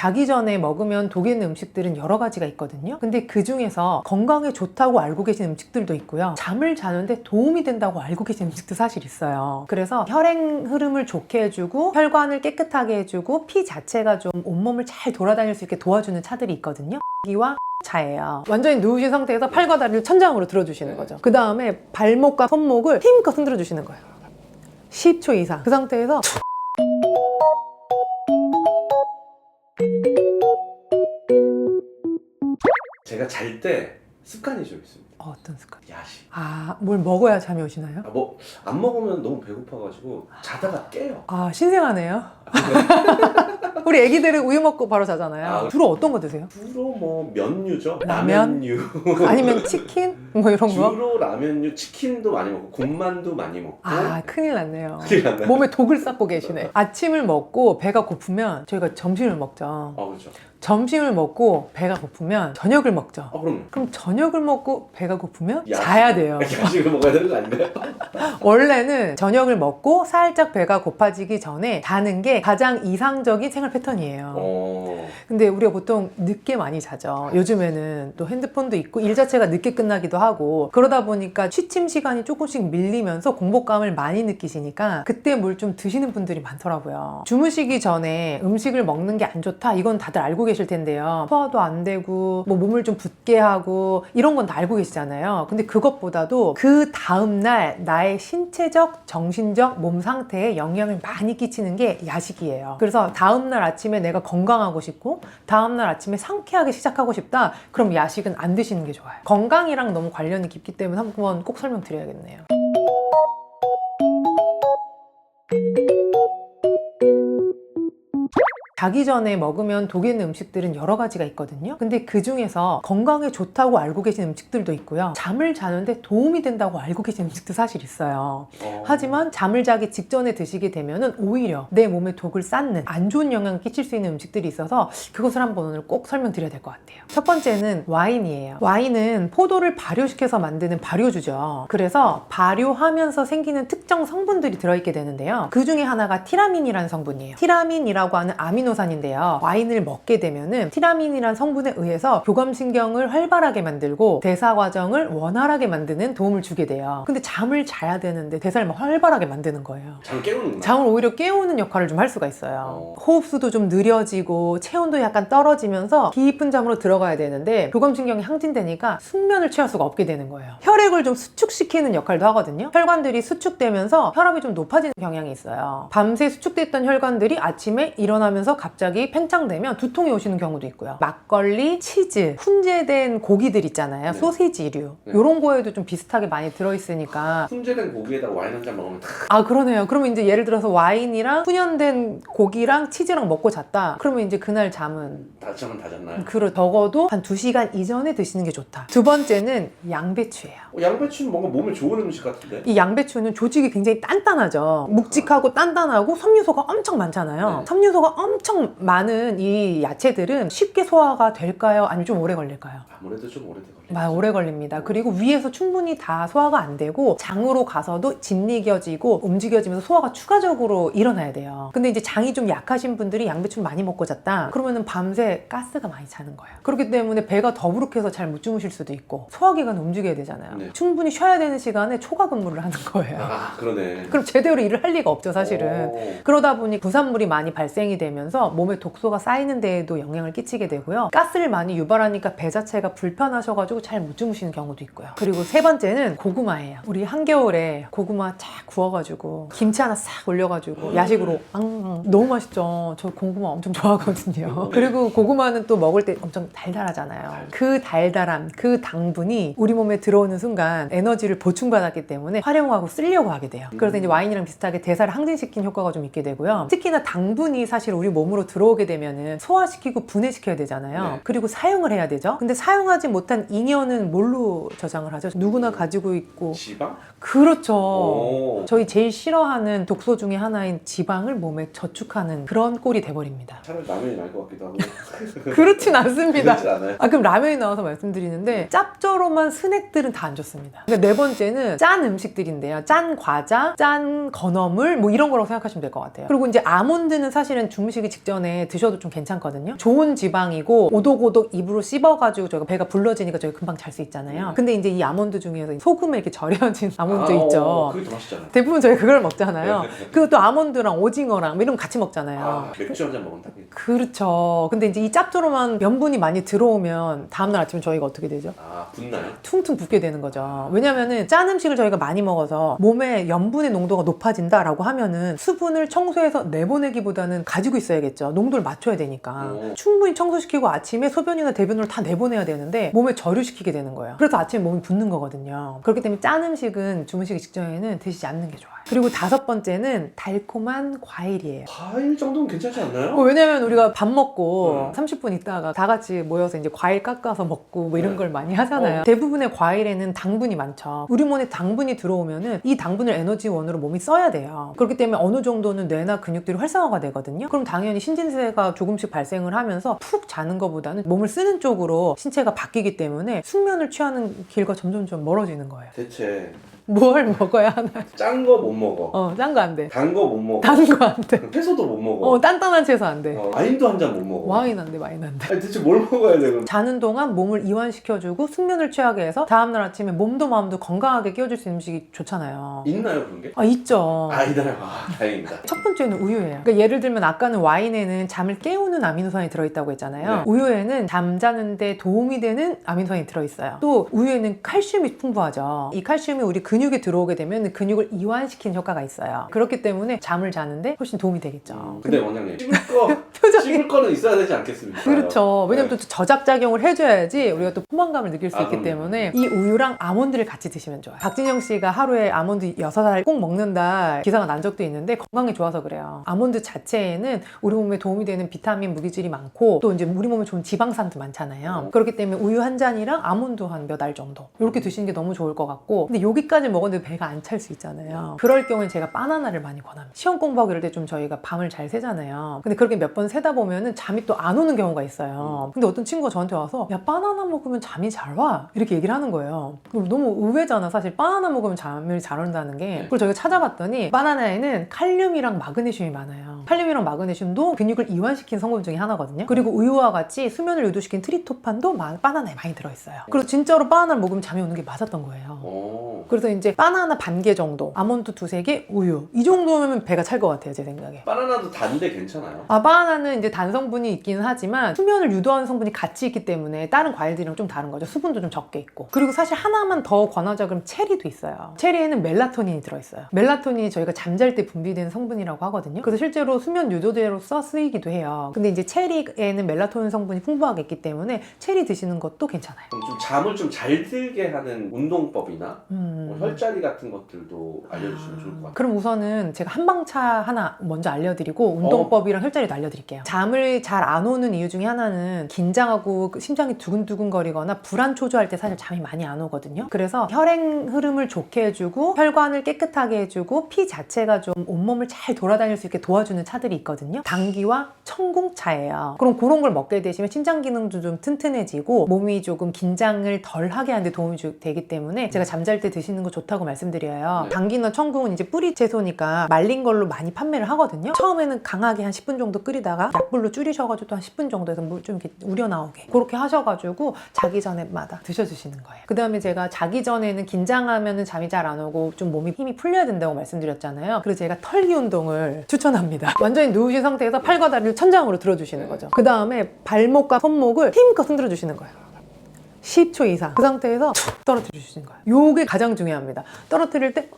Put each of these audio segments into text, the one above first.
자기 전에 먹으면 독이 있는 음식들은 여러 가지가 있거든요. 근데 그 중에서 건강에 좋다고 알고 계신 음식들도 있고요. 잠을 자는데 도움이 된다고 알고 계신 음식도 사실 있어요. 그래서 혈행 흐름을 좋게 해주고 혈관을 깨끗하게 해주고 피 자체가 좀 온몸을 잘 돌아다닐 수 있게 도와주는 차들이 있거든요. 기와 차예요. 완전히 누우신 상태에서 팔과 다리를 천장으로 들어주시는 거죠. 그 다음에 발목과 손목을 힘껏 흔들어 주시는 거예요. 10초 이상. 그 상태에서 제가 잘 때 습관이 좀 있습니다. 어떤 습관? 야식. 뭘 먹어야 잠이 오시나요? 뭐 안 먹으면 너무 배고파가지고 자다가 깨요. 신생하네요. 우리 애기들은 우유 먹고 바로 자잖아요. 주로 어떤 거 드세요? 주로 뭐 면류죠. 라면? 라면류. 아니면 치킨? 뭐 이런 거? 주로 라면류, 치킨도 많이 먹고 군만두 많이 먹고. 큰일 났네요. 큰일 났나요? 몸에 독을 쌓고 계시네. 아침을 먹고 배가 고프면 저희가 점심을 먹죠. 그렇죠. 점심을 먹고 배가 고프면 저녁을 먹죠. 그럼 그럼 저녁을 먹고 배가 고프면 야식. 자야 돼요. 야식을 먹어야 되는 거 아닌가요? 원래는 저녁을 먹고 살짝 배가 고파지기 전에 자는 게 가장 이상적인 생활 패턴이에요. 근데 우리가 보통 늦게 많이 자죠. 요즘에는 또 핸드폰도 있고 일 자체가 늦게 끝나기도 하고 그러다 보니까 취침 시간이 조금씩 밀리면서 공복감을 많이 느끼시니까 그때 뭘 좀 드시는 분들이 많더라고요. 주무시기 전에 음식을 먹는 게 안 좋다? 이건 다들 알고 계실 텐데요. 소화도 안 되고 뭐 몸을 좀 붓게 하고 이런 건 다 알고 계시잖아요. 근데 그것보다도 그 다음날 나의 신체적, 정신적 몸 상태에 영향을 많이 끼치는 게 야식이에요. 그래서 다음날 아침에 내가 건강하고 싶고 다음날 아침에 상쾌하게 시작하고 싶다? 그럼 야식은 안 드시는 게 좋아요. 건강이랑 너무 관련이 깊기 때문에 한번 꼭 설명드려야겠네요. 자기 전에 먹으면 독이 있는 음식들은 여러 가지가 있거든요. 근데 그 중에서 건강에 좋다고 알고 계신 음식들도 있고요. 잠을 자는데 도움이 된다고 알고 계신 음식도 사실 있어요. 하지만 잠을 자기 직전에 드시게 되면은 오히려 내 몸에 독을 쌓는 안 좋은 영향을 끼칠 수 있는 음식들이 있어서 그것을 한번 오늘 꼭 설명드려야 될 것 같아요. 첫 번째는 와인이에요. 와인은 포도를 발효시켜서 만드는 발효주죠. 그래서 발효하면서 생기는 특정 성분들이 들어있게 되는데요. 그 중에 하나가 티라민이라는 성분이에요. 티라민이라고 하는 아미노산인데요. 와인을 먹게 되면은 티라민이라는 성분에 의해서 교감신경을 활발하게 만들고 대사 과정을 원활하게 만드는 도움을 주게 돼요. 근데 잠을 자야 되는데 대사를 막 활발하게 만드는 거예요. 잠을 깨우는구나. 잠을 오히려 깨우는 역할을 좀 할 수가 있어요. 호흡수도 좀 느려지고 체온도 약간 떨어지면서 깊은 잠으로 들어가야 되는데 교감신경이 항진되니까 숙면을 취할 수가 없게 되는 거예요. 혈액을 좀 수축시키는 역할도 하거든요. 혈관들이 수축되면서 혈압이 좀 높아지는 경향이 있어요. 밤새 수축됐던 혈관들이 아침에 일어나면서 갑자기 팽창되면 두통이 오시는 경우도 있고요. 막걸리, 치즈, 훈제된 고기들 있잖아요. 소시지류. 이런 거에도 좀 비슷하게 많이 들어있으니까. 훈제된 고기에다가 와인 한 잔 먹으면 다. 그러네요. 그러면 이제 예를 들어서 와인이랑 훈연된 고기랑 치즈랑 먹고 잤다. 그러면 이제 그날 잠은 다 잤나요? 적어도 한 2시간 이전에 드시는 게 좋다. 두 번째는 양배추예요. 양배추는 뭔가 몸에 좋은 음식 같은데? 이 양배추는 조직이 굉장히 단단하죠. 묵직하고 단단하고 섬유소가 엄청 많잖아요. 섬유소가 엄청 많은 이 야채들은 쉽게 소화가 될까요? 아니면 좀 오래 걸릴까요? 아무래도 좀 오래 걸려요. 오래 걸립니다. 그리고 위에서 충분히 다 소화가 안 되고 장으로 가서도 짓이겨지고 움직여지면서 소화가 추가적으로 일어나야 돼요. 근데 이제 장이 좀 약하신 분들이 양배추를 많이 먹고 잤다? 그러면은 밤새 가스가 많이 차는 거예요. 그렇기 때문에 배가 더부룩해서 잘 못 주무실 수도 있고 소화기관을 움직여야 되잖아요. 충분히 쉬어야 되는 시간에 초과 근무를 하는 거예요. 그러네. 그럼 제대로 일을 할 리가 없죠, 사실은. 그러다 보니 부산물이 많이 발생이 되면서 몸에 독소가 쌓이는 데에도 영향을 끼치게 되고요. 가스를 많이 유발하니까 배 자체가 불편하셔가지고 잘 못 주무시는 경우도 있고요. 그리고 세 번째는 고구마예요. 우리 한겨울에 고구마 쫙 구워가지고 김치 하나 싹 올려가지고 야식으로 너무 맛있죠. 저 고구마 엄청 좋아하거든요. 그리고 고구마는 또 먹을 때 엄청 달달하잖아요. 그 달달함, 그 당분이 우리 몸에 들어오는 순간 에너지를 보충받았기 때문에 활용하고 쓰려고 하게 돼요. 그래서 이제 와인이랑 비슷하게 대사를 항진시키는 효과가 좀 있게 되고요. 특히나 당분이 사실 우리 몸으로 들어오게 되면은 소화시키고 분해시켜야 되잖아요. 그리고 사용을 해야 되죠. 근데 사용하지 못한 잉여 잉여는 뭘로 저장을 하죠? 누구나 가지고 있고. 지방? 그렇죠. 오. 저희 제일 싫어하는 독소 중에 하나인 지방을 몸에 저축하는 그런 꼴이 돼버립니다. 차라리 라면이 나을 것 같기도 하고. 그렇진 않습니다. 그렇지 않아요? 그럼 라면이 나와서 말씀드리는데 짭조름한 스낵들은 다 안 좋습니다. 그러니까 네 번째는 짠 음식들인데요. 짠 과자, 짠 건어물 뭐 이런 거라고 생각하시면 될 것 같아요. 그리고 이제 아몬드는 사실은 주무시기 직전에 드셔도 좀 괜찮거든요. 좋은 지방이고 오독오독 입으로 씹어가지고 저희가 배가 불러지니까 저희 금방 잘 수 있잖아요. 근데 이제 이 아몬드 중에서 소금에 이렇게 절여진 아몬드 있죠. 그게 더 맛있잖아요. 대부분 저희 그걸 먹잖아요. 그리고 또 아몬드랑 오징어랑 뭐 이런 거 같이 먹잖아요. 아, 맥주 한 잔 먹으면 딱이네. 그렇죠. 근데 이제 이 짭조름한 면분이 많이 들어오면 다음날 아침에 저희가 어떻게 되죠? 아, 붓나요? 퉁퉁 붓게 되는 거죠. 왜냐면은 짠 음식을 저희가 많이 먹어서 몸에 염분의 농도가 높아진다라고 하면은 수분을 청소해서 내보내기보다는 가지고 있어야겠죠. 농도를 맞춰야 되니까. 충분히 청소시키고 아침에 소변이나 대변으로 다 내보내야 되는데 몸에 저류시키게 되는 거예요. 그래서 아침에 몸이 붓는 거거든요. 그렇기 때문에 짠 음식은 주무시기 직전에는 드시지 않는 게 좋아요. 그리고 다섯 번째는 달콤한 과일이에요. 과일 정도는 괜찮지 않나요? 왜냐면 우리가 밥 먹고 30분 있다가 다 같이 모여서 이제 과일 깎아서 먹고 뭐 이런 네. 걸 많이 하잖아요. 대부분의 과일에는 당분이 많죠. 우리 몸에 당분이 들어오면은 이 당분을 에너지원으로 몸이 써야 돼요. 그렇기 때문에 어느 정도는 뇌나 근육들이 활성화가 되거든요. 그럼 당연히 신진세가 조금씩 발생을 하면서 푹 자는 것보다는 몸을 쓰는 쪽으로 신체가 바뀌기 때문에 숙면을 취하는 길과 점점점 멀어지는 거예요. 대체 뭘 먹어야 하나요? 짠 거 못 먹어. 짠 거 안 돼. 단 거 못 먹어. 단 거 안 돼. 채소도 못 먹어. 단단한 채소 안 돼. 와인도 한 잔 못 먹어. 와인 안 돼, 와인 안 돼. 아니, 대체 뭘 먹어야 돼 그럼? 자는 동안 몸을 이완시켜주고 숙면을 취하게 해서 다음날 아침에 몸도 마음도 건강하게 끼워줄 수 있는 음식이 좋잖아요. 있나요 그런 게? 있죠. 있나요? 아, 다행입니다. 첫 번째는 우유예요. 그러니까 예를 들면 아까는 와인에는 잠을 깨우는 아미노산이 들어있다고 했잖아요. 네. 우유에는 잠자는데 도움이 되는 아미노산이 들어있어요. 또 우유에는 칼슘이 풍부하죠. 이 칼슘이 우리 근육에 들어오게 되면 근육을 이완시키는 효과가 있어요. 그렇기 때문에 잠을 자는데 훨씬 도움이 되겠죠. 근데 원장님 표정이 씹을 거는 있어야 되지 않겠습니까? 그렇죠. 왜냐면 네. 또 저작작용을 해줘야지 우리가 또 포만감을 느낄 수 있기 그럼요. 때문에 이 우유랑 아몬드를 같이 드시면 좋아요. 박진영 씨가 하루에 아몬드 6알 꼭 먹는다 기사가 난 적도 있는데 건강에 좋아서 그래요. 아몬드 자체에는 우리 몸에 도움이 되는 비타민, 무기질이 많고 또 이제 우리 몸에 좋은 지방산도 많잖아요. 그렇기 때문에 우유 한 잔이랑 아몬드 한 몇 알 정도 이렇게 드시는 게 너무 좋을 것 같고 근데 여기까지 먹었는데 배가 안 찰 수 있잖아요. 그럴 경우엔 제가 바나나를 많이 권합니다. 시험 공부하고 이럴 때 좀 저희가 밤을 잘 새잖아요. 근데 그렇게 몇 번 새다 보면은 잠이 또 안 오는 경우가 있어요. 근데 어떤 친구가 저한테 와서 야 바나나 먹으면 잠이 잘 와 이렇게 얘기를 하는 거예요. 너무 의외잖아. 사실 바나나 먹으면 잠을 잘 온다는 게. 그리고 저희가 찾아봤더니 바나나에는 칼륨이랑 마그네슘이 많아요. 칼륨이랑 마그네슘도 근육을 이완시킨 성분 중에 하나거든요. 그리고 우유와 같이 수면을 유도시킨 트립토판도 바나나에 많이 들어있어요. 그래서 진짜로 바나나를 먹으면 잠이 오는 게 맞았던 거예요. 그래서 이제 바나나 반 개 정도, 아몬드 2-3개, 우유 이 정도면 배가 찰 것 같아요. 제 생각에. 바나나도 단데 괜찮아요? 바나나는 이제 단 성분이 있기는 하지만 수면을 유도하는 성분이 같이 있기 때문에 다른 과일들이랑 좀 다른 거죠. 수분도 좀 적게 있고. 그리고 사실 하나만 더 권하자 그러면 체리도 있어요. 체리에는 멜라토닌이 들어있어요. 멜라토닌이 저희가 잠잘 때 분비되는 성분이라고 하거든요. 그래서 실제로 수면 유도제로서 쓰이기도 해요. 근데 이제 체리에는 멜라토닌 성분이 풍부하게 있기 때문에 체리 드시는 것도 괜찮아요. 그럼 좀 잠을 좀 잘 들게 하는 운동법이나 뭐 혈자리 같은 것들도 알려주시면 좋을 것 같아요. 그럼 우선은 제가 한방차 하나 먼저 알려드리고 운동법이랑 혈자리도 알려드릴게요. 잠을 잘 안 오는 이유 중에 하나는 긴장하고 심장이 두근두근거리거나 불안 초조할 때 사실 잠이 많이 안 오거든요. 그래서 혈행 흐름을 좋게 해주고 혈관을 깨끗하게 해주고 피 자체가 좀 온몸을 잘 돌아다닐 수 있게 도와주는 차들이 있거든요. 당귀와 청궁차예요. 그럼 그런 걸 먹게 되시면 신장 기능도 좀 튼튼해지고 몸이 조금 긴장을 덜 하게 하는데 도움이 되기 때문에 제가 잠잘 때 드시는 거 좋다고 말씀드려요. 네. 당귀나 청궁은 이제 뿌리 채소니까 말린 걸로 많이 판매를 하거든요. 처음에는 강하게 한 10분 정도 끓이다가 약불로 줄이셔가지고 또 한 10분 정도 해서 물 좀 이렇게 우려 나오게 그렇게 하셔가지고 자기 전에마다 드셔주시는 거예요. 그 다음에 제가 자기 전에는 긴장하면 잠이 잘 안 오고 좀 몸이 힘이 풀려야 된다고 말씀드렸잖아요. 그래서 제가 털기 운동을 추천합니다. 완전히 누우신 상태에서 팔과 다리를 천장으로 들어주시는 거죠. 그 다음에 발목과 손목을 힘껏 흔들어 주시는 거예요. 10초 이상 그 상태에서 툭 떨어뜨려 주시는 거예요. 요게 가장 중요합니다. 떨어뜨릴 때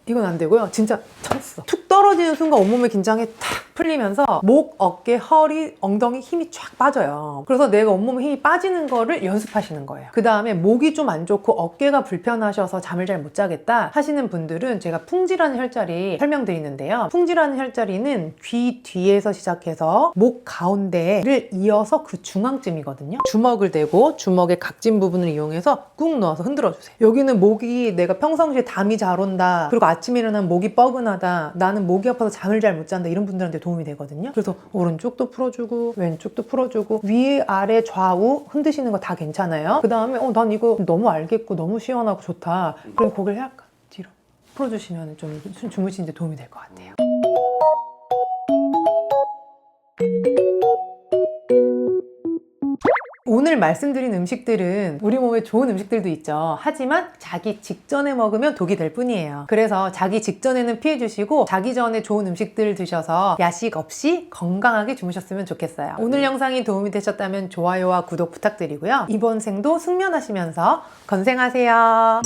이건 안 되고요. 진짜 쳤어. 툭 떨어지는 순간 온몸의 긴장이 탁 풀리면서 목, 어깨, 허리, 엉덩이 힘이 쫙 빠져요. 그래서 내가 온몸에 힘이 빠지는 거를 연습하시는 거예요. 그 다음에 목이 좀 안 좋고 어깨가 불편하셔서 잠을 잘 못 자겠다 하시는 분들은 제가 풍지라는 혈자리 설명드리는데요. 풍지라는 혈자리는 귀 뒤에서 시작해서 목 가운데를 이어서 그 중앙쯤이거든요. 주먹을 대고 주먹의 각진 부분을 이용해서 꾹 넣어서 흔들어 주세요. 여기는 목이 내가 평상시에 잠이 잘 온다, 그리고 아침에 일어나면 목이 뻐근하다, 나는 목이 아파서 잠을 잘 못 잔다, 이런 분들한테 도움이 되거든요. 그래서 오른쪽도 풀어주고 왼쪽도 풀어주고 위, 아래, 좌우 흔드시는 거 다 괜찮아요. 그 다음에 난 이거 너무 알겠고 너무 시원하고 좋다, 그럼 고개를 약간 뒤로 풀어주시면 좀 주무시는데 도움이 될 것 같아요. 오늘 말씀드린 음식들은 우리 몸에 좋은 음식들도 있죠. 하지만 자기 직전에 먹으면 독이 될 뿐이에요. 그래서 자기 직전에는 피해 주시고 자기 전에 좋은 음식들 드셔서 야식 없이 건강하게 주무셨으면 좋겠어요. 오늘 영상이 도움이 되셨다면 좋아요와 구독 부탁드리고요. 이번 생도 숙면하시면서 건생하세요.